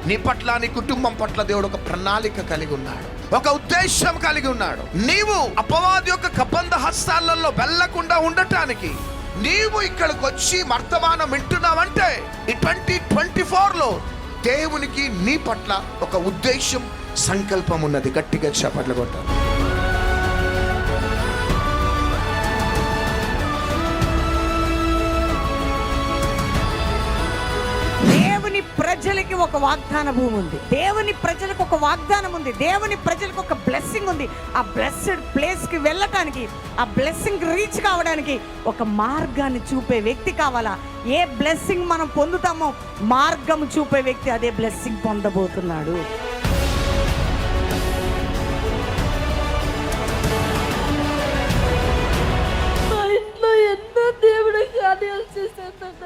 నీ పట్ల, నీ కుటుంబం పట్ల దేవుడు ఒక ప్రణాళిక కలిగి ఉన్నాడు, ఒక ఉద్దేశం కలిగి ఉన్నాడు. నీవు అపవాది యొక్క కబంధ హస్తాలలో వెళ్ళకుండా ఉండటానికి నీవు ఇక్కడికి వచ్చి వర్తమానం వింటున్నావంటే ఈ 2024లో దేవునికి నీ పట్ల ఒక ఉద్దేశం, సంకల్పం ఉన్నది. గట్టిగా చప్పట్లు కొట్టాలి. దేవుని ప్రజలకి ఒక వాగ్దాన భూమి ఉంది, దేవుని ప్రజలకు ఒక వాగ్దానం ఉంది, దేవుని ప్రజలకు ఒక బ్లెస్సింగ్ ఉంది. ఆ బ్లెస్డ్ ప్లేస్ కి వెళ్ళటానికి, ఆ బ్లెస్సింగ్ రీచ్ కావడానికి ఒక మార్గాన్ని చూపే వ్యక్తి కావాలా? ఏ బ్లెస్సింగ్ మనం పొందుతామో మార్గం చూపే వ్యక్తి అదే బ్లెస్సింగ్ పొందబోతున్నాడు. దేవుడు కార్యాలు చేశానన్న.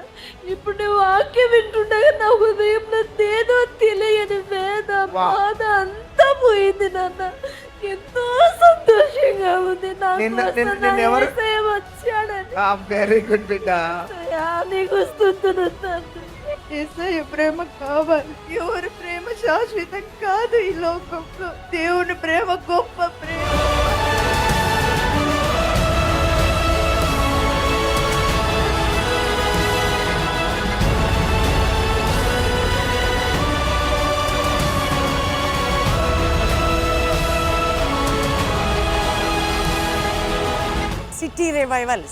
ఇప్పుడు నువ్వు వాక్యం వింటుండగా నా హృదయంలో ఏదో తెలియని వేద బాధ అంతా పోయింది నాన్న. ఎంతో సంతోషంగా ఉంది. నీకు యేసయ్య ప్రేమ కావాలి. ఎవరి ప్రేమ శాశ్వతం కాదు ఈ లోకంలో. దేవుని ప్రేమ గొప్ప ప్రేమ.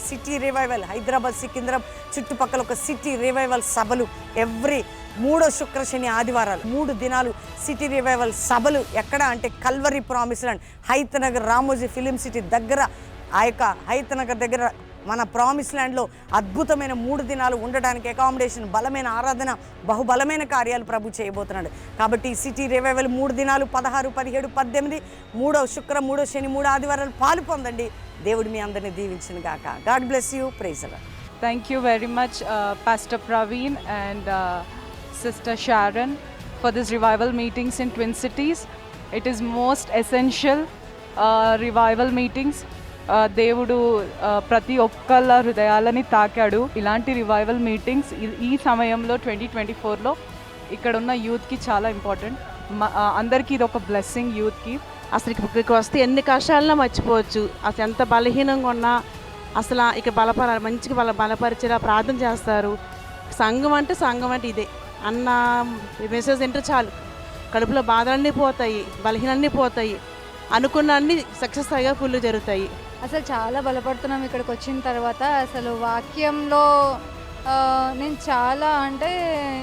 సిటీ రివైవల్ హైదరాబాద్, సికింద్రాబాద్ చుట్టుపక్కల ఒక సిటీ రివైవల్ సభలు ఎవ్రీ 3వ శుక్ర శని ఆదివారాలు 3 దినాలు సిటీ రివైవల్ సభలు. ఎక్కడ అంటే Calvary promise land, Hayath Nagar, Ramoji film city దగ్గర, ఆ యొక్క హైత్ నగర్ దగ్గర మన ప్రామిస్ ల్యాండ్లో అద్భుతమైన 3 దినాలు ఉండడానికి అకామిడేషన్, బలమైన ఆరాధన, బహుబలమైన కార్యాలు ప్రభు చేయబోతున్నాడు. కాబట్టి సిటీ రివైవల్ 3 దినాలు 16, 17, 18 3వ శుక్ర, 3వ శని, 3 ఆదివారాలు పాలు పొందండి. దేవుడు మీ అందరిని దీవించును గాక. God bless you. Praise the Lord. Thank you very much, Pastor Praveen and Sister Sharon, for this revival meetings in Twin Cities. It is most essential revival meetings. దేవుడు ప్రతి ఒక్కళ్ళ హృదయాలని తాకాడు. ఇలాంటి రివైవల్ మీటింగ్స్ ఈ సమయంలో 2024లో ఇక్కడ ఉన్న యూత్కి చాలా ఇంపార్టెంట్. అందరికీ ఇది ఒక బ్లెస్సింగ్ యూత్కి. అసలు ఇక్కడికి వస్తే ఎన్ని కష్టాలను మర్చిపోవచ్చు. అసలు ఎంత బలహీనంగా ఉన్నా అసలు ఇక్కడ మంచిగా బలపరిచేలా ప్రార్థన చేస్తారు. సంఘం అంటే ఇదే అన్న మెసేజ్ అంటే చాలు, కడుపులో బాధలన్నీ పోతాయి, బలహీనన్నీ పోతాయి, అనుకున్న అన్ని సక్సెస్ అయ్యా ఫుల్ జరుగుతాయి. అసలు చాలా బలపడుతున్నాం ఇక్కడికి వచ్చిన తర్వాత. అసలు వాక్యంలో నేను చాలా అంటే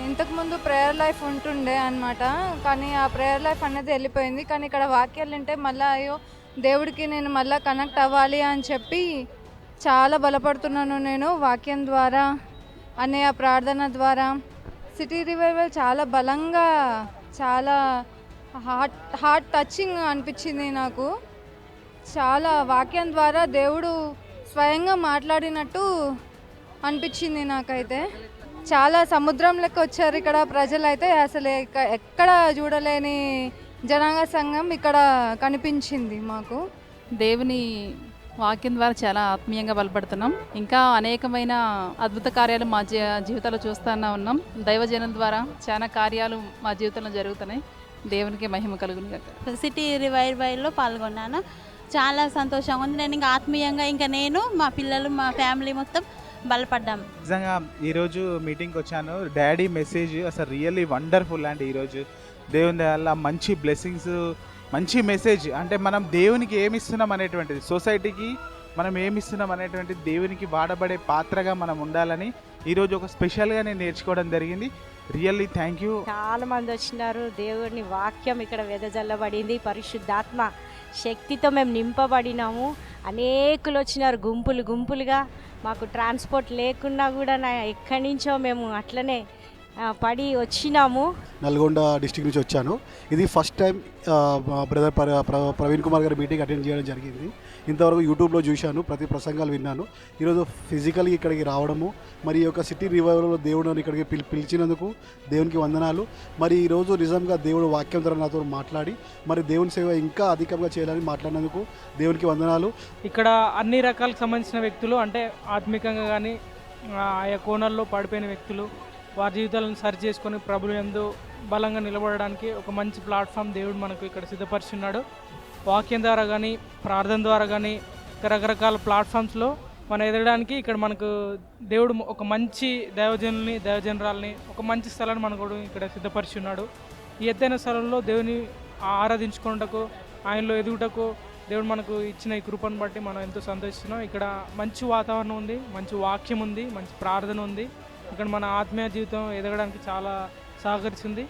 ఇంతకుముందు ప్రేయర్ లైఫ్ ఉంటుండే అనమాట, కానీ ఆ ప్రేయర్ లైఫ్ అనేది వెళ్ళిపోయింది. కానీ ఇక్కడ వాక్యాలు వింటే మళ్ళీ అయ్యో దేవుడికి నేను మళ్ళీ కనెక్ట్ అవ్వాలి అని చెప్పి చాలా బలపడుతున్నాను నేను వాక్యం ద్వారా, అనే ఆ ప్రార్థన ద్వారా. సిటీ రివైవల్ చాలా బలంగా, చాలా హార్ట్ టచింగ్ అనిపించింది నాకు. చాలా వాక్యం ద్వారా దేవుడు స్వయంగా మాట్లాడినట్టు అనిపించింది నాకైతే. చాలా సముద్రం లెక్క వచ్చారు ఇక్కడ ప్రజలైతే. అసలు ఎక్కడ చూడలేని జనాంగ సంఘం ఇక్కడ కనిపించింది మాకు. దేవుని వాక్యం ద్వారా చాలా ఆత్మీయంగా బలపడుతున్నాం. ఇంకా అనేకమైన అద్భుత కార్యాలు మా జీవితాల్లో చూస్తూనే ఉన్నాం. దైవజనం ద్వారా చాలా కార్యాలు మా జీవితంలో జరుగుతున్నాయి. దేవునికి మహిమ కలుగును గాక. సిటీ రివైవల్లో పాల్గొన్నాను. చాలా సంతోషంగా ఉంది. నేను ఇంకా ఆత్మీయంగా, ఇంకా నేను, మా పిల్లలు, మా ఫ్యామిలీ మొత్తం బలపడ్డాం. నిజంగా ఈరోజు మీటింగ్కి వచ్చాను. డాడీ మెసేజ్ అసలు రియల్లీ వండర్ఫుల్ అండి. ఈరోజు దేవుని వల్ల మంచి బ్లెస్సింగ్స్, మంచి మెసేజ్. అంటే మనం దేవునికి ఏమి ఇస్తున్నాం అనేటువంటిది, సొసైటీకి మనం ఏమి ఇస్తున్నాం అనేటువంటిది, దేవునికి వాడబడే పాత్రగా మనం ఉండాలని ఈరోజు ఒక స్పెషల్గా నేను నేర్చుకోవడం జరిగింది. Really thank you. చాలా మంది వచ్చినారు. దేవుని వాక్యం ఇక్కడ వెదజల్లబడింది. పరిశుద్ధాత్మ శక్తితో మేము నింపబడినాము. అనేకులు వచ్చినారు, గుంపులుగా. మాకు ట్రాన్స్పోర్ట్ లేకున్నా కూడా ఎక్కడి నుంచో మేము అట్లనే పడి వచ్చినాము. నల్గొండ డిస్ట్రిక్ట్ నుంచి వచ్చాను. ఇది first time brother Praveen Kumar గారి మీటింగ్ అటెండ్ చేయడం జరిగింది. ఇంతవరకు యూట్యూబ్లో చూశాను, ప్రతి ప్రసంగాలు విన్నాను. ఈరోజు ఫిజికల్గా ఇక్కడికి రావడము, మరి ఈ యొక్క సిటీ రివైవల్లో దేవుడు నన్ను ఇక్కడికి పిలిచినందుకు దేవునికి వందనాలు. మరి ఈరోజు నిజంగా దేవుడు వాక్యం ద్వారా నాతో మాట్లాడి మరి దేవుని సేవ ఇంకా అధికంగా చేయాలని మాట్లాడినందుకు దేవునికి వందనాలు. ఇక్కడ అన్ని రకాలకు సంబంధించిన వ్యక్తులు, అంటే ఆత్మికంగా కానీ ఆయా కోణాల్లో పడిపోయిన వ్యక్తులు వారి జీవితాలను సరి చేసుకొని ప్రభువు యందు బలంగా నిలబడడానికి ఒక మంచి ప్లాట్ఫామ్ దేవుడు మనకు ఇక్కడ సిద్ధపరిచున్నాడు. వాక్యం ద్వారా కానీ, ప్రార్థన ద్వారా కానీ, రకరకాల ప్లాట్ఫామ్స్లో మనం ఎదగడానికి ఇక్కడ మనకు దేవుడు ఒక మంచి దైవజనురాల్ని ఒక మంచి స్థలాన్ని మనకు ఇక్కడ సిద్ధపరిచున్నాడు. ఈ ఎత్తైన స్థలంలో దేవుని ఆరాధించుకున్నటకు, ఆయనలో ఎదుగుటకు దేవుడు మనకు ఇచ్చిన ఈ కృపను బట్టి మనం ఎంతో సంతోషిస్తున్నాం. ఇక్కడ మంచి వాతావరణం ఉంది, మంచి వాక్యం ఉంది, మంచి ప్రార్థన ఉంది. ఇక్కడ మన ఆత్మీయ జీవితం ఎదగడానికి చాలా సహకరిస్తుంది.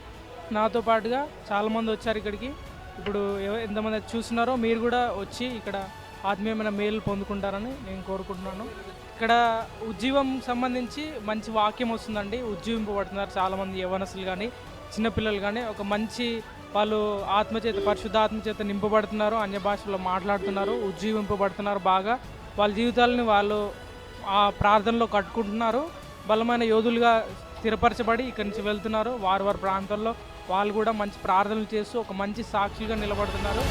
నాతో పాటుగా చాలామంది వచ్చారు ఇక్కడికి. ఇప్పుడు ఎంతమంది చూస్తున్నారో మీరు కూడా వచ్చి ఇక్కడ ఆత్మీయమైన మేలు పొందుకుంటారని నేను కోరుకుంటున్నాను. ఇక్కడ ఉజ్జీవం సంబంధించి మంచి వాక్యం వస్తుందండి. ఉజ్జీవింపబడుతున్నారు చాలామంది యవ్వనస్తులు కానీ, చిన్నపిల్లలు కానీ. ఒక మంచి వాళ్ళు ఆత్మచేత, పరిశుద్ధ ఆత్మచేత నింపబడుతున్నారు, అన్య భాషల్లో మాట్లాడుతున్నారు, ఉజ్జీవింపబడుతున్నారు. బాగా వాళ్ళ జీవితాలని వాళ్ళు ఆ ప్రార్థనలో కట్టుకుంటున్నారు. బలమైన యోధులుగా స్థిరపరచబడి ఇక్కడి నుంచి వెళ్తున్నారు. వారి ప్రాంతాల్లో వాళ్ళు కూడా మంచి ప్రార్థనలు చేస్తూ ఒక మంచి సాక్షిగా నిలబడుతున్నారు.